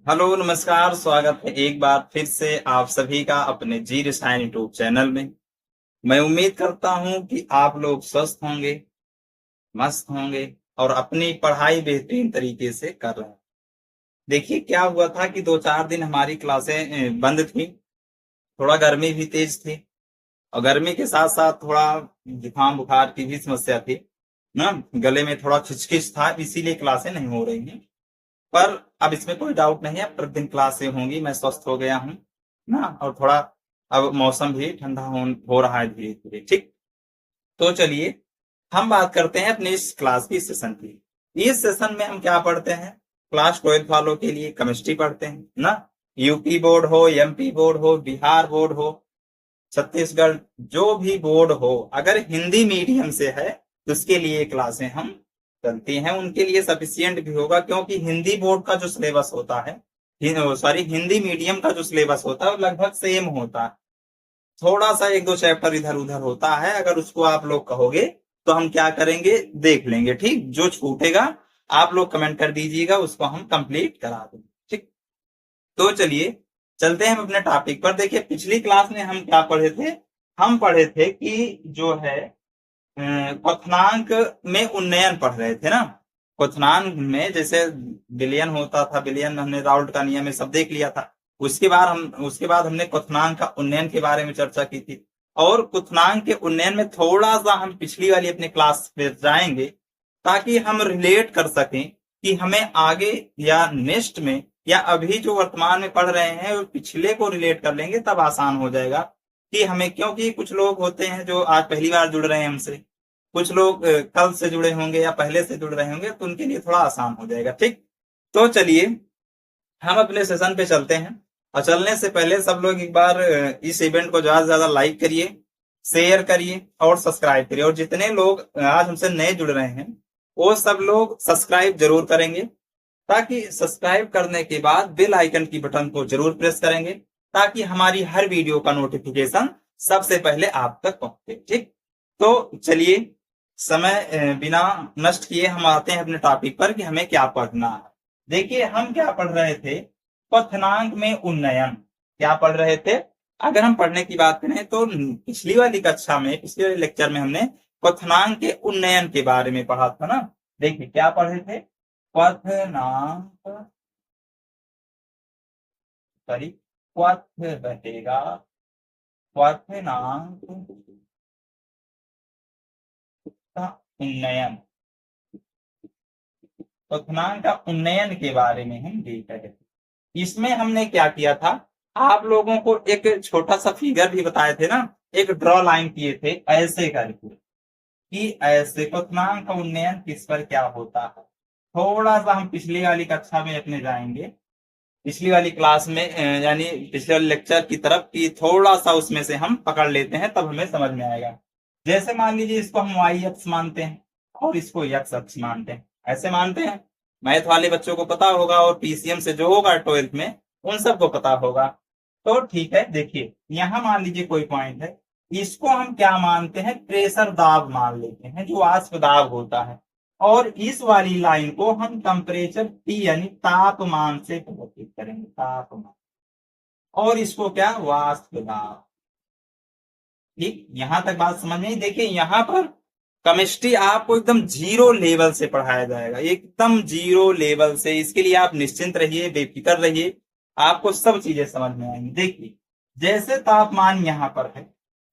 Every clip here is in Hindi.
हेलो नमस्कार, स्वागत है एक बार फिर से आप सभी का अपने जी रसायन यूट्यूब चैनल में। मैं उम्मीद करता हूं कि आप लोग स्वस्थ होंगे, मस्त होंगे और अपनी पढ़ाई बेहतरीन तरीके से कर रहे हैं। देखिए क्या हुआ था कि 2-4 दिन हमारी क्लासें बंद थी। थोड़ा गर्मी भी तेज थी और गर्मी के साथ साथ थोड़ा जुकाम बुखार की भी समस्या थी ना। गले में थोड़ा खिचखिच था, इसीलिए क्लासें नहीं हो रही हैं। पर अब इसमें कोई डाउट नहीं है, प्रतिदिन क्लासें होंगी। मैं स्वस्थ हो गया हूँ ना, और थोड़ा अब मौसम भी ठंडा हो रहा है धीरे धीरे। ठीक, तो चलिए हम बात करते हैं अपनी इस क्लास की सेशन की। इस सेशन में हम क्या पढ़ते हैं? क्लास 12 वालों के लिए केमिस्ट्री पढ़ते हैं ना। यूपी बोर्ड हो, एमपी बोर्ड हो, बिहार बोर्ड हो, छत्तीसगढ़, जो भी बोर्ड हो, अगर हिंदी मीडियम से है तो उसके लिए क्लासें हम चलती हैं। उनके लिए सफिशियंट भी होगा, क्योंकि हिंदी बोर्ड का जो सिलेबस होता है, हिंदी मीडियम का जो सिलेबस होता है वो लगभग सेम होता है। थोड़ा सा एक दो चैप्टर इधर उधर होता है। अगर उसको आप लोग कहोगे तो हम क्या करेंगे, देख लेंगे। ठीक, जो छूटेगा आप लोग कमेंट कर दीजिएगा, उसको हम कंप्लीट करा देंगे। ठीक, तो चलिए चलते हैं हम अपने टॉपिक पर। देखिए पिछली क्लास में हम क्या पढ़े थे? हम पढ़े थे कि जो है क्वथनांक में उन्नयन पढ़ रहे थे ना। क्वथनांक में जैसे विलयन होता था, विलयन में हमने राउल्ट का नियम ये सब देख लिया था। उसके बाद हमने क्वथनांक का उन्नयन के बारे में चर्चा की थी। और क्वथनांक के उन्नयन में थोड़ा सा हम पिछली वाली अपनी क्लास पे जाएंगे, ताकि हम रिलेट कर सकें कि हमें आगे या नेक्स्ट में या अभी जो वर्तमान में पढ़ रहे हैं वो पिछले को रिलेट कर लेंगे, तब आसान हो जाएगा कि हमें। क्योंकि कुछ लोग होते हैं जो आज पहली बार जुड़ रहे हैं हमसे, कुछ लोग कल से जुड़े होंगे या पहले से जुड़ रहे होंगे, तो उनके लिए थोड़ा आसान हो जाएगा। ठीक, तो चलिए हम अपने सेशन पे चलते हैं। और चलने से पहले सब लोग एक बार इस इवेंट को ज्यादा से ज्यादा लाइक करिए, शेयर करिए और सब्सक्राइब करिए। और जितने लोग आज हमसे नए जुड़ रहे हैं वो सब लोग सब्सक्राइब जरूर करेंगे, ताकि सब्सक्राइब करने के बाद बेल आइकन की बटन को जरूर प्रेस करेंगे, ताकि हमारी हर वीडियो का नोटिफिकेशन सबसे पहले आप तक पहुंचे। ठीक, तो चलिए समय बिना नष्ट किए हम आते हैं अपने टॉपिक पर कि हमें क्या पढ़ना है। देखिए हम क्या पढ़ रहे थे? क्वथनांक में उन्नयन। क्या पढ़ रहे थे? अगर हम पढ़ने की बात करें तो पिछली वाली कक्षा में, पिछले वाले लेक्चर में हमने क्वथनांक के उन्नयन के बारे में पढ़ा था ना। देखिए क्या पढ़े थे? क्वथनांक, सॉरी, क्वथ बटेगा क्वथनांक का उन्नयन। क्वथनांक का उन्नयन के बारे में हम देख रहे थे। इसमें हमने क्या किया था? आप लोगों को एक छोटा सा फिगर भी बताए थे ना, एक ड्रॉ लाइन किए थे ऐसे करके, कि ऐसे क्वथनांक का उन्नयन किस पर क्या होता है। थोड़ा सा हम पिछली वाली कक्षा में अपने जाएंगे, पिछली वाली क्लास में यानी पिछले वाले लेक्चर की तरफ, की थोड़ा सा उसमें से हम पकड़ लेते हैं, तब हमें समझ में आएगा। जैसे मान लीजिए इसको हम वाई अक्ष मानते हैं और इसको एक्स अक्ष मानते हैं, ऐसे मानते हैं। मैथ वाले बच्चों को पता होगा और पीसीएम से जो होगा 12th में उन सबको पता होगा। तो ठीक है, देखिए यहां मान लीजिए कोई पॉइंट है, इसको हम क्या मानते हैं? प्रेशर दाब मान लेते हैं, जो वाष्प दाब होता है। और इस वाली लाइन को हम टेम्परेचर टी यानी तापमान से प्रदर्शित करेंगे, तापमान। और इसको क्या? वाष्प दाब। ठीक, यहां तक बात समझ में आई? देखिए यहां पर केमिस्ट्री आपको एकदम जीरो लेवल से पढ़ाया जाएगा, एकदम जीरो लेवल से। इसके लिए आप निश्चिंत रहिए, बेफिक्र रहिए, आपको सब चीजें समझ में आएंगी। देखिए जैसे तापमान यहाँ पर है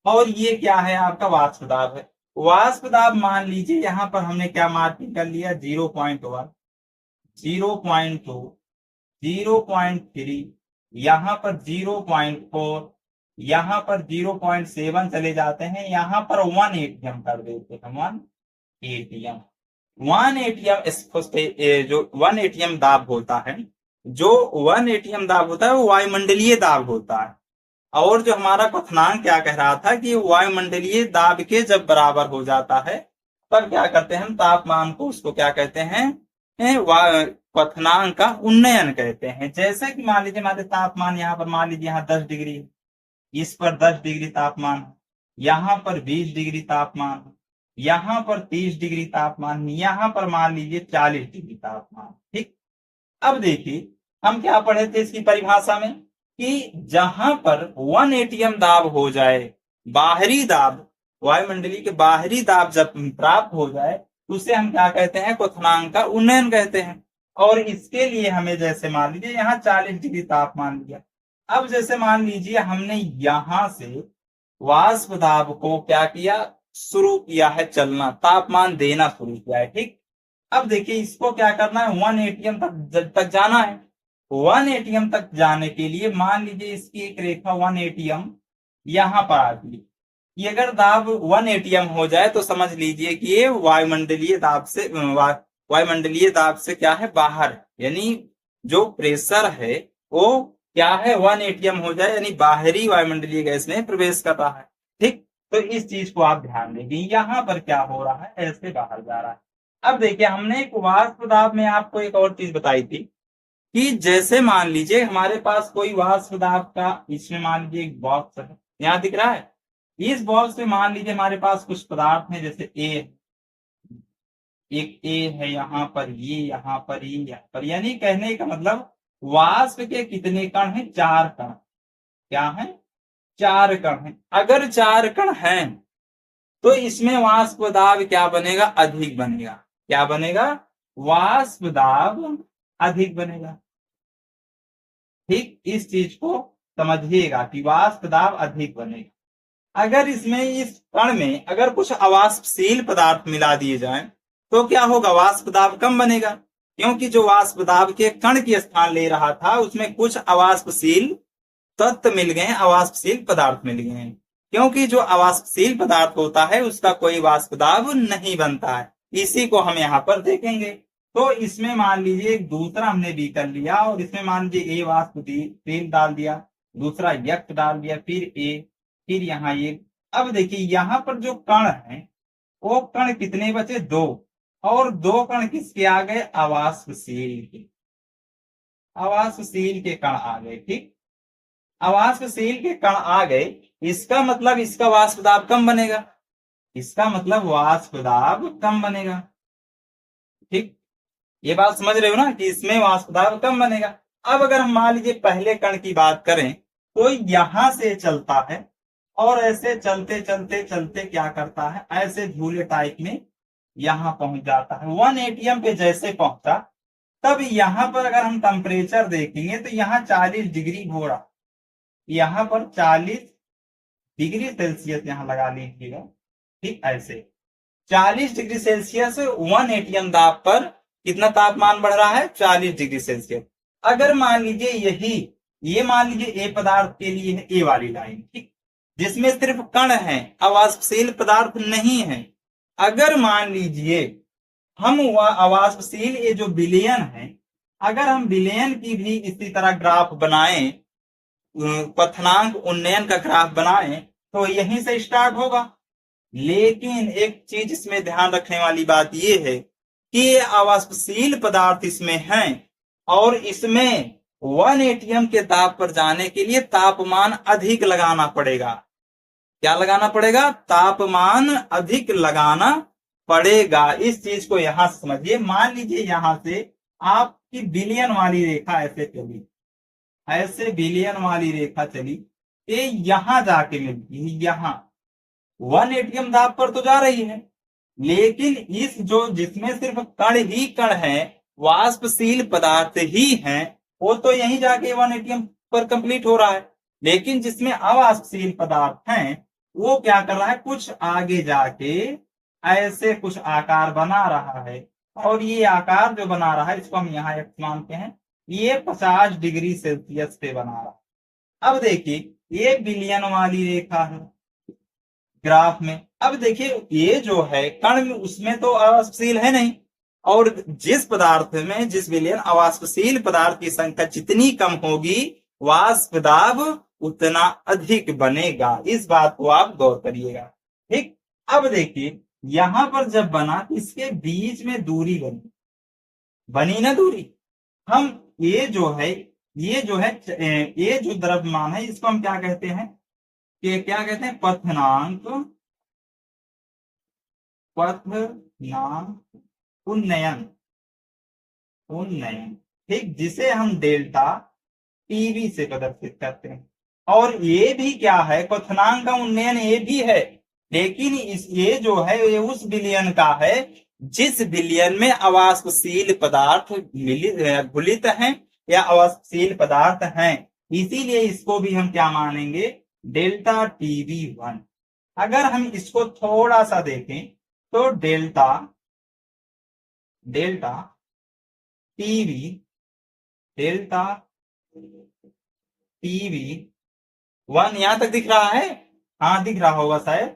और ये क्या है? आपका वाष्प दाब है। वाष्प दाब मान लीजिए यहाँ पर हमने क्या मार्किंग कर लिया? 0.1, 0.2, 0.3, यहाँ पर 0.4, यहाँ पर 0.7 चले जाते हैं, यहाँ पर 1 एटीएम कर देते हैं, 1 एटीएम। 1 एटीएम जो 1 एटीएम दाब होता है, जो 1 एटीएम दाब होता है वो वायुमंडलीय दाब होता है। और जो हमारा क्वथनांक क्या कह रहा था कि वायुमंडलीय दाब के जब बराबर हो जाता है, तब क्या करते हैं हम? तापमान को, उसको क्या कहते हैं? क्वथनांक का उन्नयन कहते हैं। जैसे कि मान लीजिए हमारे तापमान यहाँ पर, मान लीजिए यहाँ 10 डिग्री, इस पर 10 डिग्री तापमान, यहाँ पर 20 डिग्री तापमान, यहाँ पर 30 डिग्री तापमान, यहाँ पर मान लीजिए 40 डिग्री तापमान। ठीक, अब देखिए हम क्या पढ़े थे इसकी परिभाषा में कि जहां पर 1 एटीएम दाब हो जाए, बाहरी दाब, वायुमंडलीय के बाहरी दाब जब प्राप्त हो जाए, उसे हम क्या कहते हैं, क्वथनांक का उन्नयन कहते हैं। और इसके लिए हमें जैसे मान लीजिए यहाँ 40 डिग्री तापमान लिया। अब जैसे मान लीजिए हमने यहां से वाष्प दाब को क्या किया, शुरू किया है चलना, तापमान देना शुरू किया है, ठीक। अब देखिए इसको क्या करना है, 1 एटीएम तक जाना है। 1 एटीएम तक जाने के लिए मान लीजिए इसकी एक रेखा 1 एटीएम यहां पर आती है। ये अगर दाब 1 एटीएम हो जाए तो समझ लीजिए कि ये वायुमंडलीय दाब से वायुमंडलीय दाब से क्या है, बाहर, यानी जो प्रेशर है वो क्या है, 1 एटीएम हो जाए, यानी बाहरी वायुमंडलीय गैस में प्रवेश कर रहा है, ठीक। तो इस चीज को आप ध्यान देंगे, यहाँ पर क्या हो रहा है, ऐसे बाहर जा रहा है। अब देखिए हमने एक वाष्प दाब में आपको एक और चीज बताई थी कि जैसे मान लीजिए हमारे पास कोई वाष्प दाब का, इसमें मान लीजिए एक बॉक्स है, यहाँ दिख रहा है। इस बॉक्स में मान लीजिए हमारे पास कुछ पदार्थ है, जैसे एक ए है यहाँ पर, ये यहाँ पर, ये यहाँ पर, यानी कहने का मतलब वाष्प के कितने कण हैं, 4 कण। क्या है, 4 कण हैं। अगर 4 कण हैं तो इसमें वाष्प दाब क्या बनेगा, अधिक बनेगा। क्या बनेगा, वाष्प दाब अधिक बनेगा, ठीक। इस चीज को समझिएगा कि वाष्प दाब अधिक बनेगा। अगर इसमें इस कण में अगर कुछ अवाष्पशील पदार्थ मिला दिए जाएं तो क्या होगा, वाष्प दाब कम बनेगा, क्योंकि जो वाष्प दाब के कण की स्थान ले रहा था उसमें कुछ अवाष्पशील तत्व मिल गए, अवाष्पशील पदार्थ मिल गए हैं। क्योंकि जो अवाष्पशील पदार्थ होता है उसका कोई वाष्प दाब नहीं बनता है, इसी को हम यहाँ पर देखेंगे। तो इसमें मान लीजिए एक दूसरा हमने बीकर लिया और इसमें मान लीजिए ए वाष्पशील डाल दिया, दूसरा यक्त डाल दिया, फिर ए, फिर यहाँ ये। अब देखिए यहाँ पर जो कण है वो कण कितने बचे, 2, और 2 कण किसके आ गए, अवाष्पशील के, अवाष्पशील के कण आ गए, ठीक। अवाष्पशील के कण आ गए, इसका मतलब इसका वाष्प दाब कम बनेगा, इसका मतलब वाष्प दाब कम बनेगा, ठीक। ये बात समझ रहे हो ना कि इसमें वाष्प दाब कम बनेगा। अब अगर हम मान लीजिए पहले कण की बात करें तो यहां से चलता है और ऐसे चलते चलते चलते क्या करता है, ऐसे झूले टाइप में यहां पहुंच जाता है। 1 एटीएम पे जैसे पहुंचा तब यहां पर अगर हम टेम्परेचर देखेंगे तो यहाँ 40 डिग्री हो रहा, यहाँ पर 40 डिग्री सेल्सियस यहाँ लगा लीजिएगा, ठीक। ऐसे 40 डिग्री सेल्सियस 1 एटीएम दाब पर कितना तापमान बढ़ रहा है, 40 डिग्री सेल्सियस। अगर मान लीजिए यही, ये मान लीजिए ए पदार्थ के लिए है ए वाली लाइन, ठीक, जिसमें सिर्फ कण है, अवाष्पशील पदार्थ नहीं है। अगर मान लीजिए हम अवाष्पशील ये जो विलयन है, अगर हम विलयन की भी इसी तरह ग्राफ बनाएं, क्वथनांक उन्नयन का ग्राफ बनाएं तो यहीं से स्टार्ट होगा। लेकिन एक चीज इसमें ध्यान रखने वाली बात यह है कि ये अवाष्पशील पदार्थ इसमें हैं और इसमें 1 एटीएम के ताप पर जाने के लिए तापमान अधिक लगाना पड़ेगा। क्या लगाना पड़ेगा, तापमान अधिक लगाना पड़ेगा। इस चीज को यहां से समझिए। मान लीजिए यहां से आपकी विलयन वाली रेखा ऐसे चली, ऐसे विलयन वाली रेखा चली, ये यहां जाके मिलती है, यहां 1 एटीएम दाब पर तो जा रही है, लेकिन इस जो जिसमें सिर्फ कण ही कण है, वाष्पशील पदार्थ ही हैं, वो तो यहीं जाके 1 एटीएम पर कंप्लीट हो रहा है। लेकिन जिसमें अवाष्पशील पदार्थ हैं वो क्या कर रहा है, कुछ आगे जाके ऐसे कुछ आकार बना रहा है, और ये आकार जो बना रहा है इसको हम यहाँ एक्स मानते हैं, ये 50 डिग्री सेल्सियस पे बना रहा है। अब देखिए ये विलयन वाली रेखा है ग्राफ में। अब देखिए ये जो है कण में, उसमें तो अवाष्पशील है नहीं, और जिस पदार्थ में, जिस विलयन अवाष्पशील पदार्थ की संख्या जितनी कम होगी वाष्प दाब उतना अधिक बनेगा। इस बात को आप गौर करिएगा, ठीक। अब देखिए यहां पर जब बना तो इसके बीच में दूरी बनी, बनी ना दूरी। हम ये जो है, ये जो है, ये जो द्रव्यमान है इसको हम क्या कहते हैं, कि क्या कहते हैं, पथनांक, पथनांक उन्नयन, उन्नयन, ठीक, जिसे हम डेल्टा टीवी से प्रदर्शित करते हैं। और ये भी क्या है, क्वथनांक का उन्नयन ये भी है, लेकिन ये जो है ये उस विलयन का है जिस विलयन में अवाष्पशील पदार्थ घुलित हैं या अवाष्पशील पदार्थ हैं। इसीलिए इसको भी हम क्या मानेंगे, डेल्टा टीवी1। अगर हम इसको थोड़ा सा देखें तो डेल्टा डेल्टा टीवी डेल्टा टीवी1 यहां तक दिख रहा है, हाँ दिख रहा होगा शायद।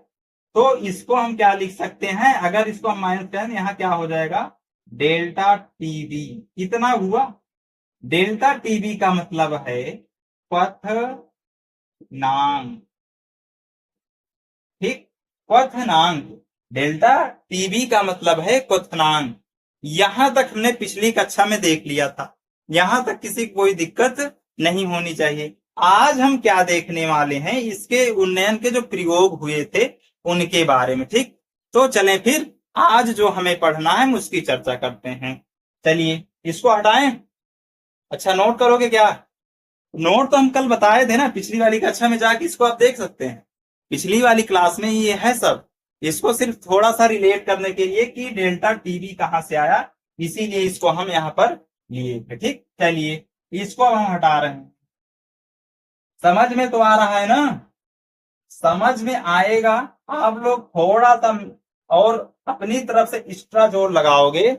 तो इसको हम क्या लिख सकते हैं, अगर इसको हम माइनस करें यहाँ क्या हो जाएगा, डेल्टा टीवी। कितना हुआ, डेल्टा टीवी का मतलब है क्वथनांक। ठीक, क्वथनांक, डेल्टा टीवी का मतलब है क्वथनांक। यहां तक हमने पिछली कक्षा में देख लिया था, यहां तक किसी को कोई दिक्कत नहीं होनी चाहिए। आज हम क्या देखने वाले हैं, इसके उन्नयन के जो प्रयोग हुए थे उनके बारे में। ठीक, तो चलें फिर आज जो हमें पढ़ना है उसकी चर्चा करते हैं। चलिए इसको हटाएं। अच्छा नोट करोगे क्या, नोट तो हम कल बताए थे ना, पिछली वाली कक्षा में जाके इसको आप देख सकते हैं, पिछली वाली क्लास में ये है सब। इसको सिर्फ थोड़ा सा रिलेट करने के लिए कि डेल्टा टीवी कहां से आया, इसीलिए इसको हम यहाँ पर लिए थे। ठीक, चलिए इसको अब हम हटा रहे हैं। समझ में तो आ रहा है ना, समझ में आएगा। आप लोग थोड़ा सा और अपनी तरफ से एक्स्ट्रा जोर लगाओगे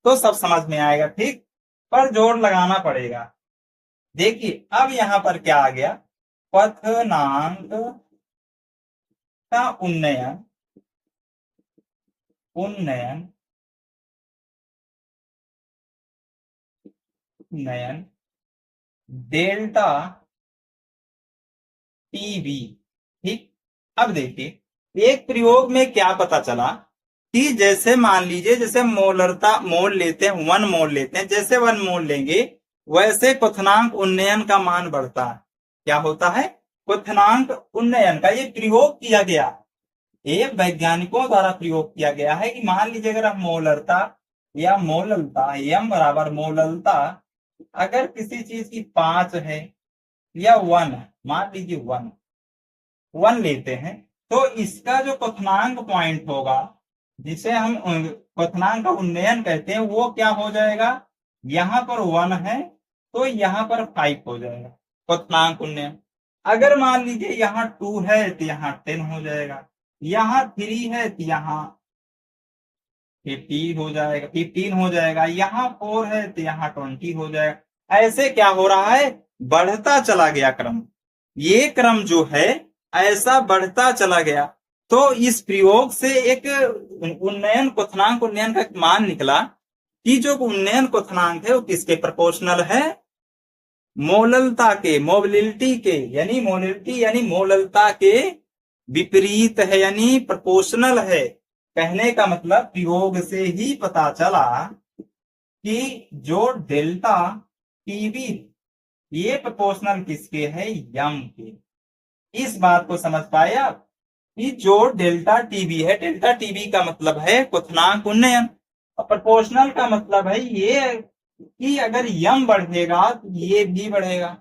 तो सब समझ में आएगा। ठीक, पर जोर लगाना पड़ेगा। देखिए अब यहां पर क्या आ गया, क्वथनांक का उन्नयन उन्नयन उन्नयन डेल्टा टीवी। ठीक, अब देखिए एक प्रयोग में क्या पता चला कि जैसे मान लीजिए, जैसे मोलरता मोल लेते हैं, 1 मोल लेते हैं, जैसे 1 मोल लेंगे वैसे क्वथनांक उन्नयन का मान बढ़ता है। क्या होता है, क्वथनांक उन्नयन का ये प्रयोग किया गया, ये वैज्ञानिकों द्वारा प्रयोग किया गया है कि मान लीजिए अगर हम मोलरता या मोललता, यम बराबर मोललता अगर किसी चीज की 5 है या 1, मान लीजिए 1 लेते हैं, तो इसका जो क्वथनांक पॉइंट होगा जिसे हम क्वथनांक का उन्नयन कहते हैं वो क्या हो जाएगा, यहां पर 1 है तो यहां पर 5 हो जाएगा क्वथनांक उन्नयन। अगर मान लीजिए यहाँ 2 है तो यहाँ 10 हो जाएगा, यहाँ 3 है तो यहाँ 15 हो जाएगा, यहाँ 4 है तो यहाँ 20 हो जाएगा। ऐसे क्या हो रहा है, बढ़ता चला गया क्रम, ये क्रम जो है ऐसा बढ़ता चला गया। तो इस प्रयोग से एक उन्नयन क्वथनांक उन्नयन का मान निकला कि जो उन्नयन क्वथनांक है वो किसके प्रोपोर्शनल है, मोललता के, मोबिलिटी के, यानी मोबिलिटी यानी मोललता के विपरीत है, यानी प्रोपोर्शनल है। कहने का मतलब प्रयोग से ही पता चला कि जो डेल्टा टीवी ये प्रोपोर्शनल किसके है, यम के। इस बात को समझ पाए आप कि जो डेल्टा टीवी है, डेल्टा टीवी का मतलब है क्वथनांक उन्नयन, और प्रोपोर्शनल का मतलब है ये कि अगर यम बढ़ेगा तो ये भी बढ़ेगा,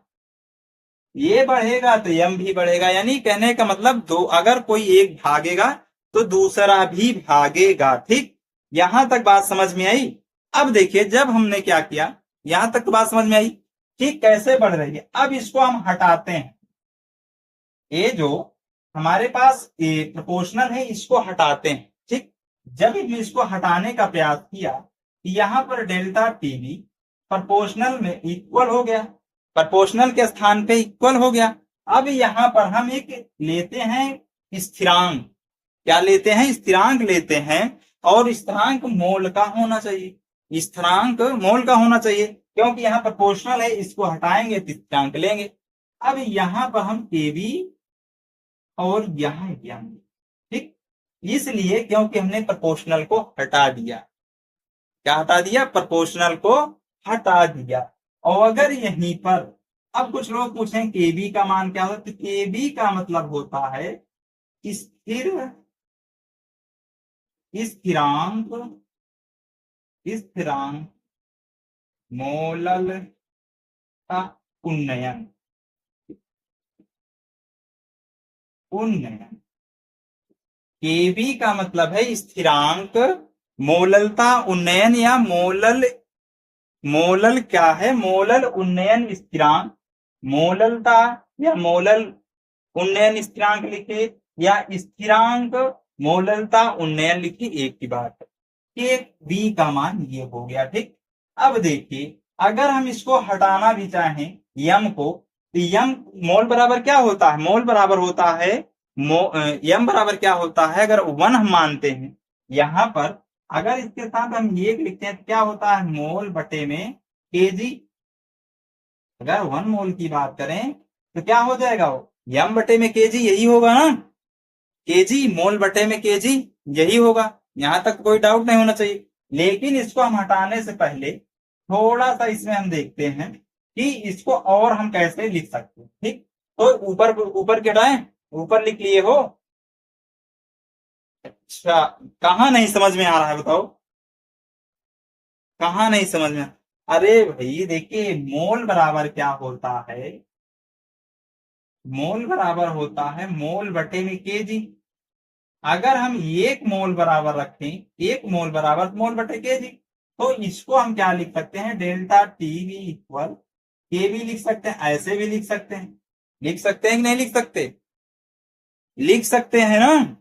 ये बढ़ेगा तो यम भी बढ़ेगा। यानी कहने का मतलब दो, अगर कोई एक भागेगा तो दूसरा भी भागेगा। ठीक, यहां तक बात समझ में आई। अब देखिए जब हमने क्या किया, यहां तक तो बात समझ में आई। ठीक, कैसे बढ़ रही है, अब इसको हम हटाते हैं, ये जो हमारे पास प्रोपोर्शनल है इसको हटाते हैं। ठीक, जब हमने इसको हटाने का प्रयास किया, यहां पर डेल्टा टीवी प्रोपोर्शनल में इक्वल हो गया, प्रोपोर्शनल के स्थान पे इक्वल हो गया। अब यहां पर हम एक लेते हैं स्थिरांक, क्या लेते हैं, स्थिरांक लेते हैं, और स्थिरांक मोल का होना चाहिए, स्थिरांक मोल का होना चाहिए, क्योंकि यहाँ प्रोपोर्शनल है, इसको हटाएंगे तो स्थिरांक लेंगे। अब यहां पर हम केवी और यहाँ यम, ठीक, इसलिए क्योंकि हमने प्रोपोर्शनल को हटा दिया। क्या हटा दिया, प्रोपोर्शनल को हटा दिया। और अगर यहीं पर अब कुछ लोग पूछें केबी का मान क्या होता है, तो केबी का मतलब होता है स्थिर स्थिरांक स्थिरांक मोललता उन्नयन, उन्नयन। केबी का मतलब है स्थिरांक, मोललता उन्नयन या मोलल, मोलल क्या है, मोलल उन्नयन स्थिरांक, मोललता या मोलल उन्नयन स्थिरांक लिखे या स्थिरांक मोललता उन्नयन लिखे, एक की बात है। के बी का मान ये हो गया, ठीक। अब देखिए अगर हम इसको हटाना भी चाहें यम को, तो यम मोल बराबर क्या होता है, मोल बराबर होता है यम बराबर क्या होता है, अगर 1 हम मानते हैं यहां पर, अगर इसके साथ हम ये लिखते हैं तो क्या होता है, मोल बटे में केजी। अगर 1 मोल की बात करें तो क्या हो जाएगा, वो यम बटे में केजी, यही होगा ना, केजी मोल बटे में केजी, यही होगा। यहां तक कोई डाउट नहीं होना चाहिए। लेकिन इसको हम हटाने से पहले थोड़ा सा इसमें हम देखते हैं कि इसको और हम कैसे लिख सकते हैं, ठीक। तो ऊपर ऊपर के हटाएं, ऊपर लिख लिए हो। अच्छा, कहाँ नहीं समझ में आ रहा है बताओ, कहाँ नहीं समझ में? अरे भाई देखिए मोल बराबर क्या होता है, मोल बराबर होता है मोल बटे में केजी। अगर हम एक मोल बराबर रखें, एक मोल बराबर मोल बटे केजी, तो इसको हम क्या लिख सकते हैं, डेल्टा टी वी इक्वल के भी लिख सकते हैं, ऐसे भी लिख सकते हैं, लिख सकते हैं कि नहीं लिख सकते, लिख सकते हैं ना,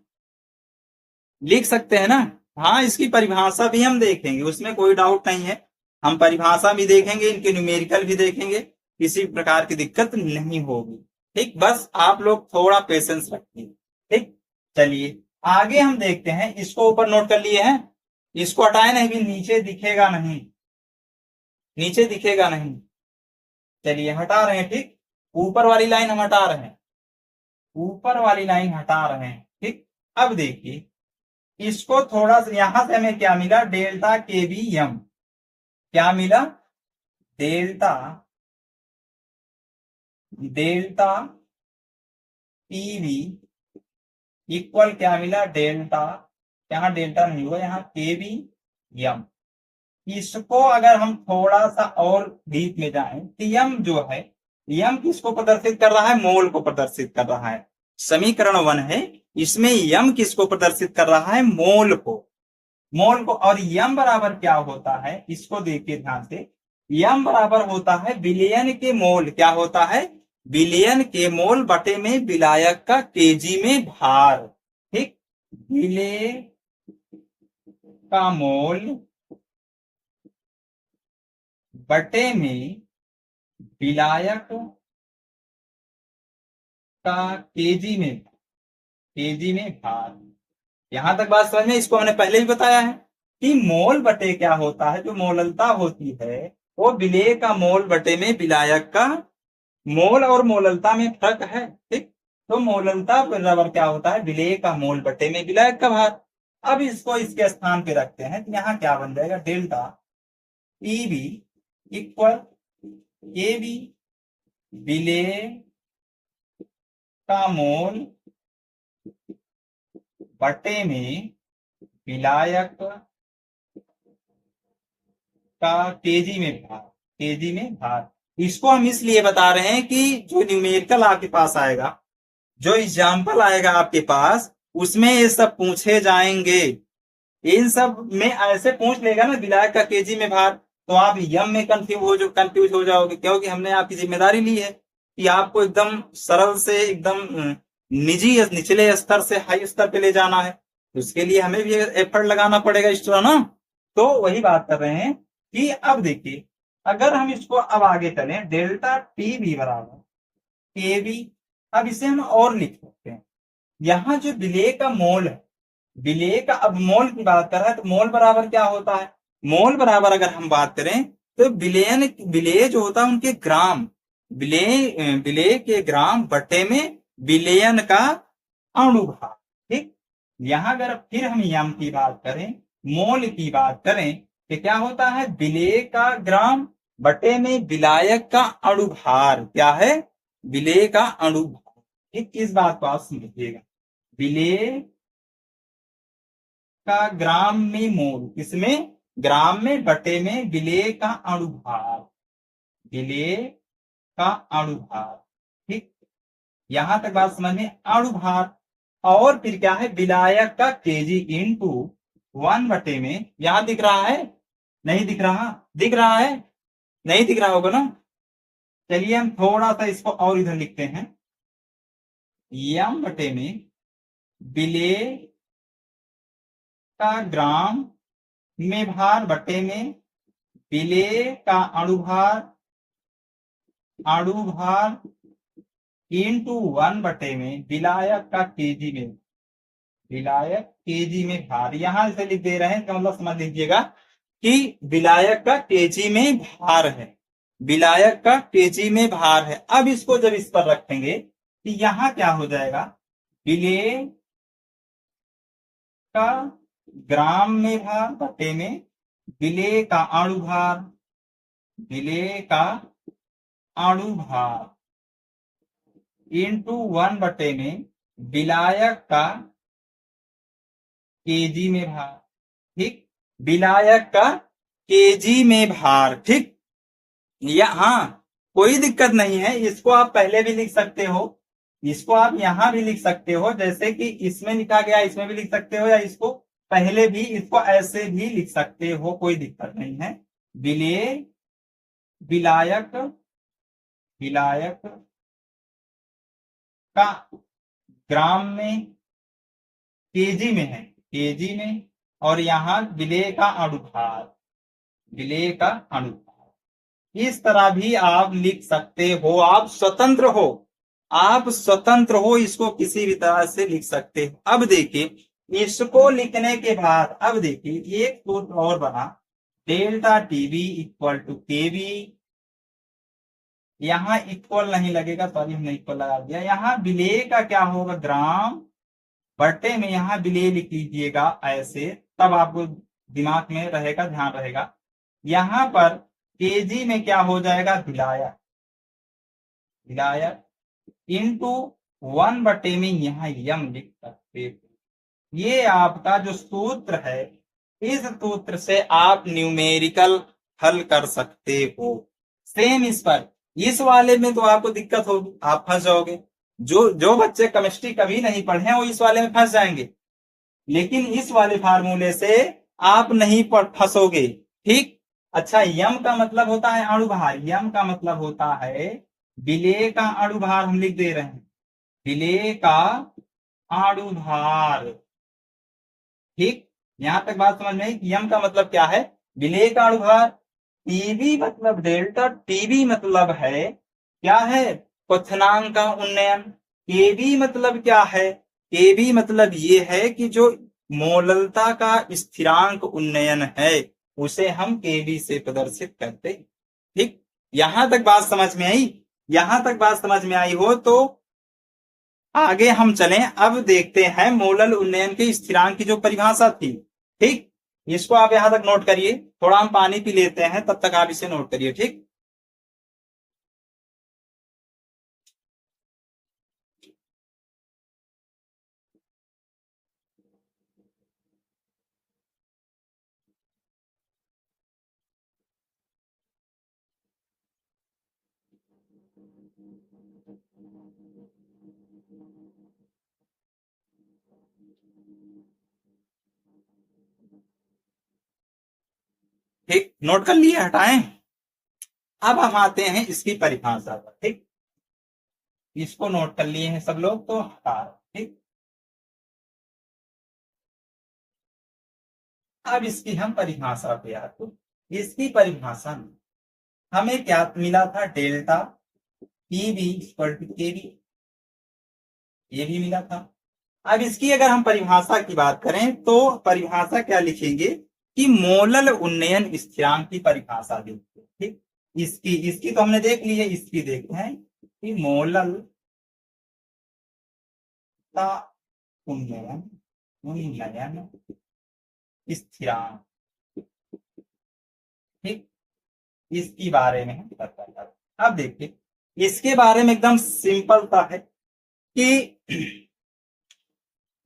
लिख सकते हैं ना। हाँ, इसकी परिभाषा भी हम देखेंगे, उसमें कोई डाउट नहीं है। हम परिभाषा भी देखेंगे, इनके न्यूमेरिकल भी देखेंगे, किसी प्रकार की दिक्कत नहीं होगी, ठीक। बस आप लोग थोड़ा पेशेंस रखिए, ठीक। चलिए आगे हम देखते हैं, इसको ऊपर नोट कर लिए हैं, इसको हटाए नहीं भी नीचे दिखेगा नहीं, नीचे दिखेगा नहीं। चलिए हटा रहे हैं, ठीक। ऊपर वाली लाइन हम हटा रहे हैं, ऊपर वाली लाइन हटा रहे हैं, ठीक। अब देखिए इसको थोड़ा सा, यहां से हमें क्या मिला, डेल्टा के बी एम, क्या मिला, डेल्टा, डेल्टा पीवी इक्वल क्या मिला, डेल्टा, यहाँ डेल्टा नहीं हुआ, यहाँ के बी एम। इसको अगर हम थोड़ा सा और डीप में जाएं तो यम जो है, यम किसको प्रदर्शित कर रहा है, मोल को प्रदर्शित कर रहा है। समीकरण 1 है, इसमें यम किसको प्रदर्शित कर रहा है, मोल को, मोल को। और यम बराबर क्या होता है, इसको देखिए ध्यान से, यम बराबर होता है विलयन के मोल, क्या होता है, विलयन के मोल बटे में विलायक का केजी में भार, ठीक। विलय का मोल बटे में विलायक का केजी में भार। यहां तक बात समझ में, इसको हमने पहले भी बताया है कि मोल बटे क्या होता है, जो मोललता होती है वो विलेय का मोल बटे में विलायक का, मोल और मोललता में फर्क है, ठीक। तो मोललता बराबर क्या होता है, विलेय का मोल बटे में विलायक का भार। अब इसको इसके स्थान पे रखते हैं तो यहाँ क्या बन जाएगा, डेल्टा ईबी इक्वल के बी, विलेय का मोल बटे में विलायक का केजी में भार, केजी में भार। इसको हम इसलिए बता रहे हैं कि जो न्यूमेरिकल आपके पास आएगा, जो एग्जाम्पल आएगा आपके पास, उसमें ये सब पूछे जाएंगे। इन सब में ऐसे पूछ लेगा ना विलायक का केजी में भार, तो आप यम में कंफ्यूज हो जाओगे, क्योंकि हमने आपकी जिम्मेदारी ली है कि आपको एकदम सरल से एकदम निजी निचले स्तर से हाई स्तर पे ले जाना है। उसके लिए हमें भी एफर्ट लगाना पड़ेगा एक्स्ट्रा ना। तो वही बात कर रहे हैं कि अब देखिए अगर हम इसको अब आगे चलें, डेल्टा टी बी बराबर के बी, अब इसे हम और लिख सकते हैं, यहाँ जो विलेय का मोल है, विलेय का, अब मोल की बात कर रहा है तो मोल बराबर क्या होता है, मोल बराबर अगर हम बात करें तो विलेयन, विलेय जो होता है उनके ग्राम, विलेय, विलेय के ग्राम बटे में विलेयन का अणुभार, ठीक। यहां अगर फिर हम यम की बात करें, मोल की बात करें तो क्या होता है, विलेय का ग्राम बटे में विलायक का अणुभार, क्या है, विलेय का अणुभार, ठीक। इस बात को आप समझिएगा, विलेय का ग्राम में मोल, किसमें, ग्राम में बटे में विलेय का अणुभार, विलेय का अणुभार। ठीक, यहां तक बात समझ में। अणुभार और फिर क्या है, विलायक का केजी इंटू 1 बटे में, यहां दिख रहा है नहीं दिख रहा, दिख रहा है नहीं दिख रहा होगा ना। चलिए हम थोड़ा सा इसको और इधर लिखते हैं, यम बटे में विलेय का ग्राम में भार बटे में विलेय का अणुभार, अणुभार इंटू 1 बटे में विलायक का केजी में, विलायक केजी में भार। यहां से लिख दे रहे हैं, इसका मतलब समझ लीजिएगा कि विलायक का केजी में भार है, विलायक का केजी में भार है। अब इसको जब इस पर रखेंगे कि यहां क्या हो जाएगा, विलेय का ग्राम में भार बटे में विलेय का अणुभार, विलेय का अणुभार इंटू 1 बटे में विलायक का केजी में भार। ठीक, विलायक का केजी में भार। ठीक, हाँ कोई दिक्कत नहीं है, इसको आप पहले भी लिख सकते हो, इसको आप यहां भी लिख सकते हो, जैसे कि इसमें लिखा गया इसमें भी लिख सकते हो, या इसको पहले भी, इसको ऐसे भी लिख सकते हो, कोई दिक्कत नहीं है। विलेय, विलायक, विलायक का ग्राम में, केजी में है, केजी में, और यहां विलेय का अणुभार, विलेय का अणुभार। इस तरह भी आप लिख सकते हो, आप स्वतंत्र हो, आप स्वतंत्र हो, इसको किसी भी तरह से लिख सकते हो। अब देखिए, इसको लिखने के बाद अब देखिए एक सूत्र और बना, डेल्टा टीबी इक्वल टू केबी। यहां इक्वल नहीं लगेगा, सॉरी हमने इक्वल लगा दिया। यहां विलेय का क्या होगा, ग्राम बटे में, यहां विलेय लिख लीजिएगा ऐसे, तब आपको दिमाग में रहेगा, ध्यान रहेगा। यहां पर केजी में क्या हो जाएगा, विलायक, विलायक इंटू 1 बटे में यहां यम लिख सकते हो। ये आपका जो सूत्र है, इस सूत्र से आप न्यूमेरिकल हल कर सकते हो। सेम इस पर, इस वाले में तो आपको दिक्कत होगी, आप फंस जाओगे। जो जो बच्चे केमिस्ट्री कभी नहीं पढ़े वो इस वाले में फंस जाएंगे, लेकिन इस वाले फार्मूले से आप नहीं फंसोगे। ठीक, अच्छा, यम का मतलब होता है अणुभार, यम का मतलब होता है विलेय का अणुभार, हम लिख दे रहे हैं विलेय का अणुभार। ठीक, यहां तक बात समझ में आई। यम का मतलब क्या है, विलेय का अणुभार। टीबी मतलब डेल्टा, टीबी मतलब है क्या है, क्वथनांक का उन्नयन। केबी मतलब क्या है, केबी मतलब ये है कि जो मोललता का स्थिरांक उन्नयन है उसे हम केबी से प्रदर्शित करते। ठीक, यहां तक बात समझ में आई, यहां तक बात समझ में आई हो तो आगे हम चलें। अब देखते हैं मोलल उन्नयन के स्थिरांक की जो परिभाषा थी। ठीक, इसको आप यहां तक नोट करिए, थोड़ा हम पानी पी लेते हैं, तब तक आप इसे नोट करिए। ठीक, ठीक, नोट कर लिए, हटाएं। अब हम आते हैं इसकी परिभाषा पर। ठीक, इसको नोट कर लिए हैं सब लोग, तो हटा। ठीक, अब इसकी हम परिभाषा पे आते हैं। इसकी परिभाषा में हमें क्या मिला था, डेल्टा टीबी इक्वल टू केबी, ये भी मिला था। अब इसकी अगर हम परिभाषा की बात करें तो परिभाषा क्या लिखेंगे कि मोलल उन्नयन स्थिरांक की परिभाषा देखते हैं। ठीक, इसकी इसकी तो हमने देख ली है, इसकी देखते हैं कि मोलल का उन्नयन, उन्नयन स्थिरांक। ठीक, इसकी बारे में हम बात करते हैं। अब देखिए, इसके बारे में एकदम सिंपलता है कि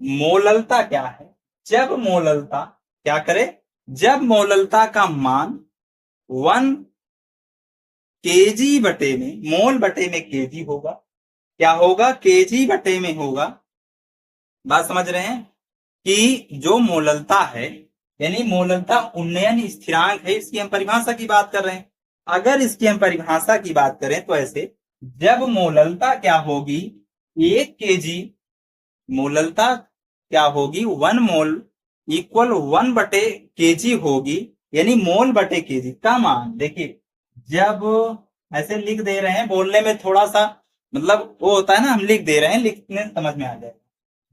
मोललता क्या है। जब मोललता क्या करे, जब मोललता का मान 1 केजी बटे में, मोल बटे में केजी होगा, क्या होगा, केजी बटे में होगा। बात समझ रहे हैं कि जो मोललता है, यानी मोललता उन्नयन स्थिरांक है, इसकी हम परिभाषा की बात कर रहे हैं। अगर इसकी हम परिभाषा की बात करें तो ऐसे, जब मोललता क्या होगी 1 केजी, मोललता क्या होगी 1 मोल इक्वल 1 बटे केजी होगी, यानी मोल बटे केजी का मान। देखिए जब ऐसे लिख दे रहे हैं, बोलने में थोड़ा सा मतलब वो होता है ना, हम लिख दे रहे हैं, लिखने समझ में आ जाए।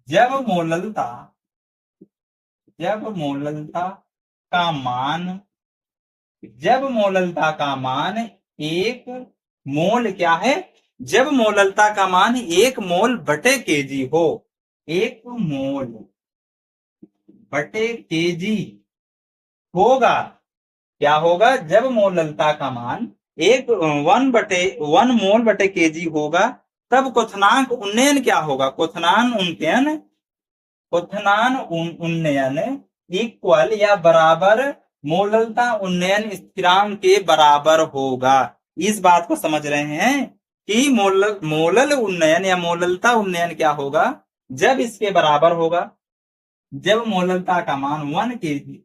जब मोललता का मान, जब मोललता का मान 1 मोल क्या है, जब मोललता का मान 1 मोल बटे केजी हो, 1 मोल बटे केजी होगा, क्या होगा, जब मोललता का मान 1 मोल बटे केजी होगा, तब क्वथनांक उन्नयन क्या होगा, क्वथनान उन्नयन इक्वल या बराबर मोललता उन्नयन स्थिरांक के बराबर होगा। इस बात को समझ रहे हैं कि मोलल उन्नयन या मोललता उन्नयन क्या होगा, जब इसके बराबर होगा, जब मोललता का मान 1 केजी,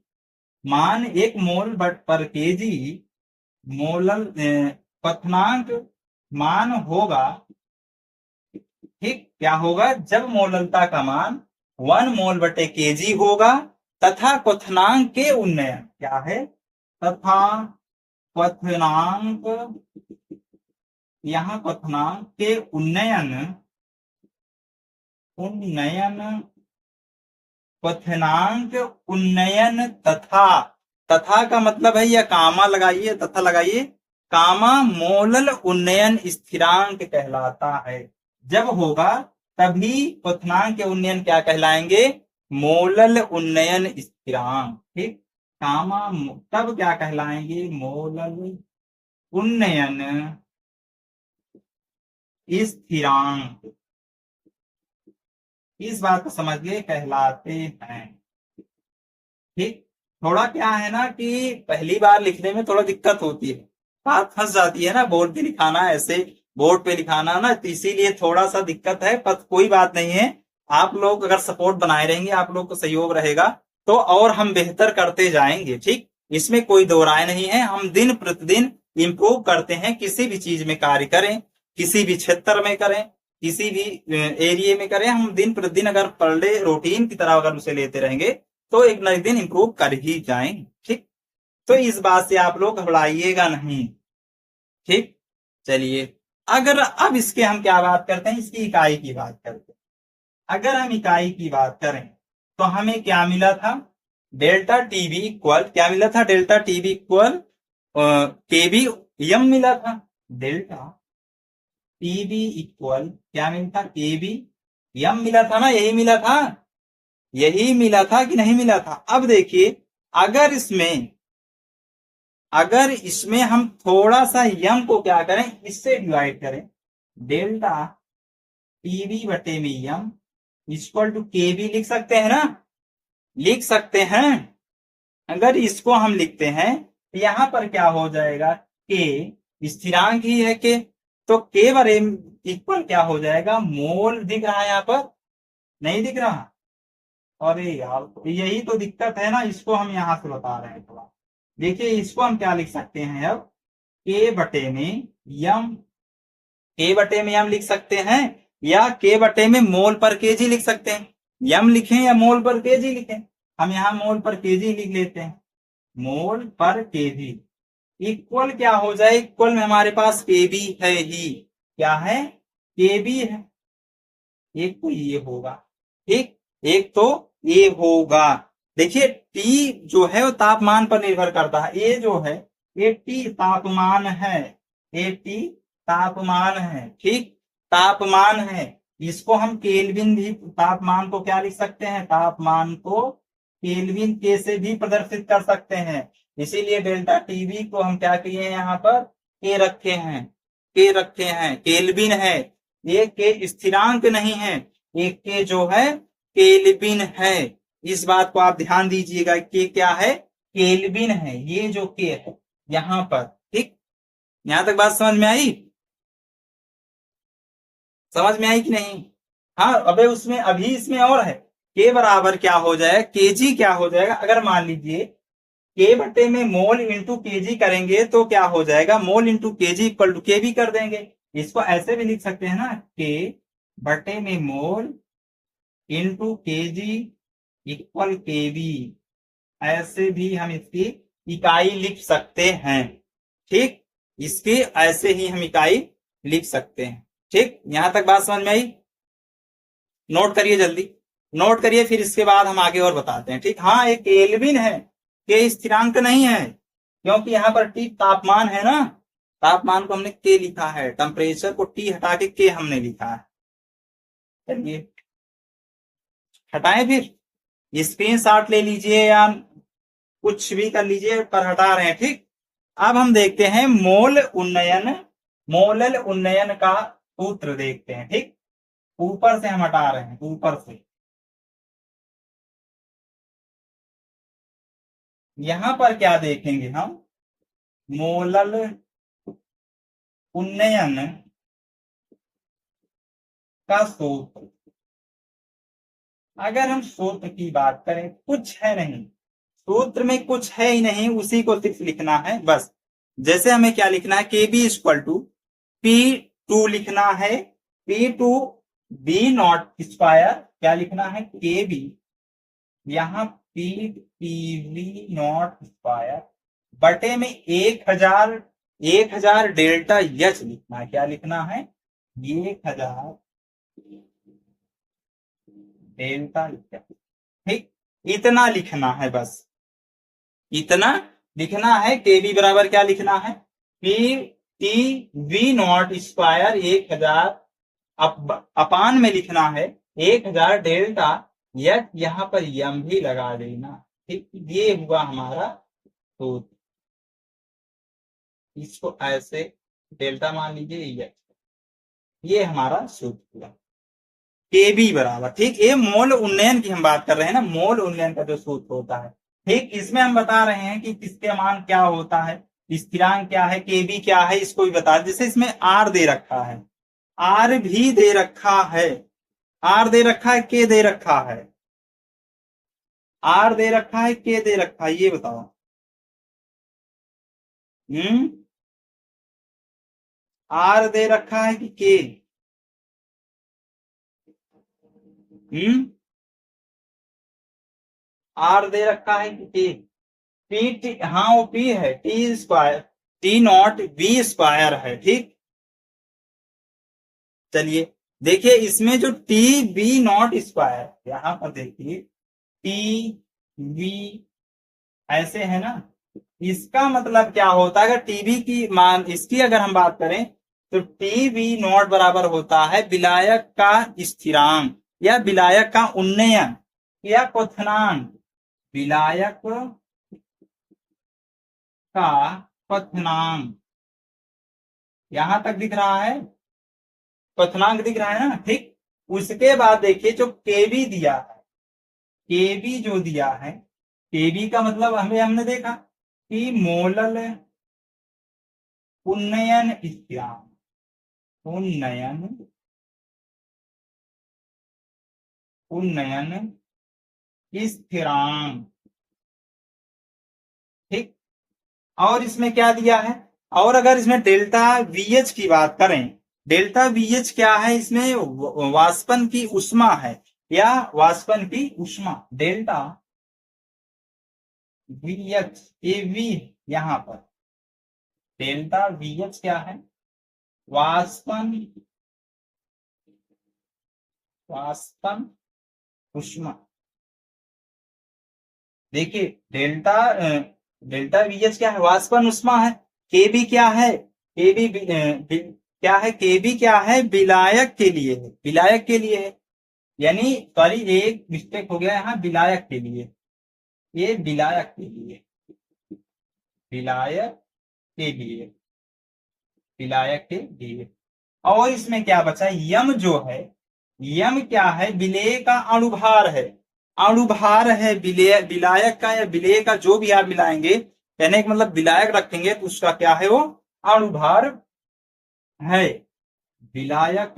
मान 1 मोल पर केजी मोलल क्वथनांक मान होगा, ठीक, क्या होगा, जब मोललता का मान 1 मोल बटे केजी होगा तथा क्वथनांक के उन्नयन क्या है, तथा क्वथनांक, यहां क्वथनांक के उन्नयन क्वथनांक उन्नयन तथा का मतलब है, यह कामा लगाइए, तथा लगाइए, कामा मोलल उन्नयन स्थिरांक कहलाता है। जब होगा तभी क्वथनांक के उन्नयन क्या कहलाएंगे, मोलल उन्नयन स्थिरांक, ठीक, कामा तब क्या कहलाएंगे, मोलल उन्नयन स्थिरांक। इस बात को समझ लिए कहलाते हैं, ठीक। थोड़ा क्या है ना कि पहली बार लिखने में थोड़ा दिक्कत होती है, बात फंस जाती है ना, बोर्ड पे लिखाना, ऐसे बोर्ड पे लिखाना ना, तो इसीलिए थोड़ा सा दिक्कत है, पर कोई बात नहीं है। आप लोग अगर सपोर्ट बनाए रहेंगे, आप लोग को सहयोग रहेगा, तो और हम बेहतर करते जाएंगे, ठीक, इसमें कोई दो राय नहीं है। हम दिन प्रतिदिन इंप्रूव करते हैं, किसी भी चीज में कार्य करें, किसी भी क्षेत्र में करें, किसी भी एरिया में करें, हम दिन प्रतिदिन अगर पर डे रूटीन की तरह अगर उसे लेते रहेंगे तो एक न एक दिन इंप्रूव कर ही जाएंगे, ठीक। तो इस बात से आप लोग घबराइएगा नहीं, ठीक। चलिए, अगर अब इसके हम क्या बात करते हैं, इसकी इकाई की बात करते हैं। अगर हम इकाई की बात करें तो हमें क्या मिला था, डेल्टा टीबी इक्वल, क्या मिला था, डेल्टा टीबी इक्वल केबी यम मिला था, डेल्टा टीबी इक्वल क्या मिलता, केबी यम मिला था ना, यही मिला था, यही मिला था कि नहीं मिला था। अब देखिए, अगर इसमें हम थोड़ा सा यम को क्या करें, इससे डिवाइड करें, डेल्टा टीबी बटे में यम इक्वल टू केबी लिख सकते हैं ना, लिख सकते हैं। अगर इसको हम लिखते हैं तो यहां पर क्या हो जाएगा, के स्थिरांक ही है के, तो के बरे इक्वल क्या हो जाएगा, मोल दिख रहा है यहाँ पर, नहीं दिख रहा, अरे यार यही तो दिक्कत है ना, इसको हम यहां से बता रहे हैं थोड़ा। देखिए इसको हम क्या लिख सकते हैं, अब के बटे में यम, के बटे में यम लिख सकते हैं, या के बटे में मोल पर केजी लिख सकते हैं, यम लिखें या मोल पर केजी लिखें, हम यहाँ मोल पर केजी लिख लेते हैं, मोल पर केजी इक्वल क्या हो जाए, इक्वल में हमारे पास केबी है ही, क्या है, केबी है, एक तो ये होगा, ठीक, एक तो ये होगा। देखिए टी जो है वो तापमान पर निर्भर करता है, ये जो है ये टी तापमान है, ये टी तापमान है, ठीक, तापमान है। इसको हम केल्विन भी, तापमान को क्या लिख सकते हैं, तापमान को केल्विन के से भी प्रदर्शित कर सकते हैं, इसीलिए डेल्टा टीवी को हम क्या किए हैं, यहाँ पर के रखे हैं, के रखे हैं, केल्विन है, ये के स्थिरांक नहीं है, एक के जो है केल्विन है। इस बात को आप ध्यान दीजिएगा, के क्या है, केल्विन है, ये जो के है यहां पर, ठीक। यहां तक बात समझ में आई? समझ में आई कि नहीं? हाँ, अबे उसमें अभी इसमें और है, के बराबर क्या हो जाएगा, केजी क्या हो जाएगा, अगर मान लीजिए के बटे में मोल इंटू केजी करेंगे तो क्या हो जाएगा, mole into kg equal to के भी कर देंगे। इसको ऐसे भी लिख सकते हैं ना, के बटे में मोल इंटू केजी इक्वल के बी, ऐसे भी हम इसकी इकाई लिख सकते हैं, ठीक। इसकी ऐसे ही हम इकाई लिख सकते हैं, ठीक। यहां तक बात समझ में आई? नोट करिए जल्दी, नोट करिए, फिर इसके बाद हम आगे और बताते हैं, ठीक। हाँ, एक केल्विन है, के स्थिरांक नहीं है, क्योंकि यहाँ पर टी तापमान है ना, तापमान को हमने के लिखा है, टेम्परेचर को टी हटा के के हमने लिखा है। चलिए हटाएं, फिर स्क्रीन शॉट ले लीजिए या कुछ भी कर लीजिए, पर हटा रहे हैं, ठीक। अब हम देखते हैं मोल उन्नयन, मोलल उन्नयन का सूत्र देखते हैं, ठीक। ऊपर से हम हटा रहे हैं, ऊपर से। यहां पर क्या देखेंगे हम, मोलल उन्नयन का सूत्र। अगर हम सूत्र की बात करें, कुछ है नहीं, सूत्र में कुछ है ही नहीं, उसी को सिर्फ लिखना है बस। जैसे हमें क्या लिखना है, के बी इक्वल टू P2 लिखना है, P2 बी नॉट स्क्वायर, क्या लिखना है, के बी, यहाँ पी नॉट स्क्वायर बटे में 1000 डेल्टा एच लिखना है, क्या लिखना है, 1000 डेल्टा एच, ठीक। इतना लिखना है बस, इतना लिखना है। के बी बराबर क्या लिखना है, P T V not square 1000 अपान में लिखना है 1000 डेल्टा एच, यहाँ पर यम भी लगा देना, ठीक। ये हुआ हमारा सूत्र, इसको ऐसे डेल्टा मान लीजिए, ये हमारा सूत्र हुआ के बी बराबर, ठीक। ये मोल उन्नयन की हम बात कर रहे हैं ना, मोल उन्नयन का जो सूत्र होता है, ठीक। इसमें हम बता रहे हैं कि किसके मान क्या होता है, स्थिरांक क्या है, के बी क्या है, इसको भी बता। जैसे इसमें आर दे रखा है, आर भी दे रखा है, आर दे रखा है, के दे रखा है, आर दे रखा है, के दे रखा है, ये बताओ। आर दे रखा है कि के? आर दे रखा है कि के? पी टी, हाँ वो पी है, T square, T not be square है, ठीक। चलिए देखिए, इसमें जो टी बी नॉट स्क्वायर, यहां पर देखिए टी वी ऐसे है ना, इसका मतलब क्या होता है, अगर टीबी की मान इसकी अगर हम बात करें तो टीबी नॉट बराबर होता है विलायक का स्थिरांक या विलायक का उन्नयन या क्वथनांक, विलायक का क्वथनांक, यहां तक दिख रहा है, क्वथनांक दिख रहा है ना, ठीक। उसके बाद देखिए जो केबी दिया है, केबी जो दिया है, केबी का मतलब हमें हमने देखा कि मोलल उन्नयन स्थिरांक, उन्नयन उन्नयन स्थिरांक, ठीक। और इसमें क्या दिया है, और अगर इसमें डेल्टा वीएच की बात करें, डेल्टा वीएच क्या है, इसमें वाष्पन की उष्मा है या वाष्पन की उष्मा, डेल्टा वीएच ए वी, यहां पर डेल्टा वीएच क्या है, वाष्पन, वाष्पन उष्मा। देखिए डेल्टा वीएच क्या है, वाष्पन उष्मा है। केबी क्या है, केबी क्या है, केबी क्या है, विलायक के लिए है, विलायक के लिए है, यानी सॉरी एक मिस्टेक हो गया यहाँ, विलायक के लिए, ये विलायक के लिए, विलायक के लिए, विलायक के लिए। और इसमें क्या बचा, यम जो है, यम क्या है, विलेय का अणुभार है, अणुभार है विलायक का या विलेय का, जो भी आप मिलाएंगे, कहने का मतलब विलायक रखेंगे तो उसका क्या है, वो अणुभार है। विलायक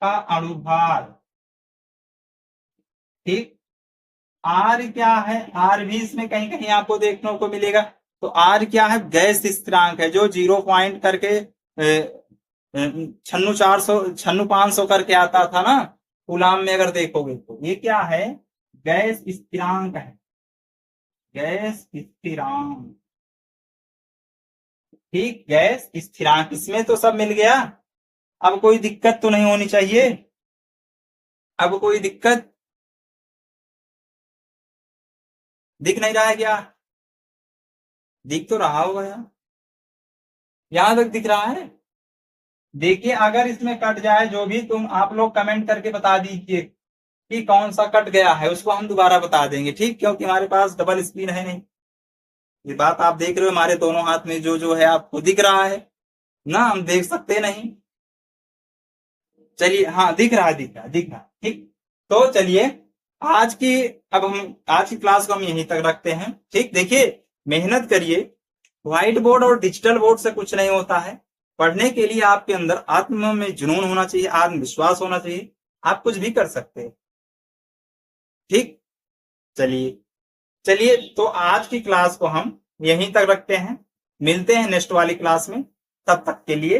का अणुभार, ठीक। आर क्या है, आर भी इसमें कहीं कहीं आपको देखने को मिलेगा। तो आर क्या है, गैस स्थिरांक है, जो 0 पॉइंट करके 96,400 करके आता था ना कूलाम में, अगर देखोगे तो ये क्या है, गैस स्थिरांक है, गैस स्थिरांक, ठीक। गैस स्थिरांक, इसमें तो सब मिल गया। अब कोई दिक्कत तो नहीं होनी चाहिए, अब कोई दिक्कत दिख नहीं रहा है क्या? दिख तो रहा होगा यार, यहां तक दिख रहा है। देखिए अगर इसमें कट जाए जो भी, तुम आप लोग कमेंट करके बता दीजिए कि कौन सा कट गया है, उसको हम दोबारा बता देंगे, ठीक। क्योंकि हमारे पास डबल स्क्रीन है नहीं। ये बात आप देख रहे हो, हमारे दोनों हाथ में जो जो है आपको दिख रहा है ना, हम देख सकते नहीं। चलिए, हाँ दिख रहा है, दिख रहा है, दिख रहा है, ठीक। तो चलिए आज की, अब हम आज की क्लास को हम यहीं तक रखते हैं, ठीक। देखिए मेहनत करिए, व्हाइट बोर्ड और डिजिटल बोर्ड से कुछ नहीं होता है। पढ़ने के लिए आपके अंदर आत्म में जुनून होना चाहिए, आत्मविश्वास होना चाहिए, आप कुछ भी कर सकते हैं, ठीक। चलिए, चलिए तो आज की क्लास को हम यहीं तक रखते हैं, मिलते हैं नेक्स्ट वाली क्लास में, तब तक के लिए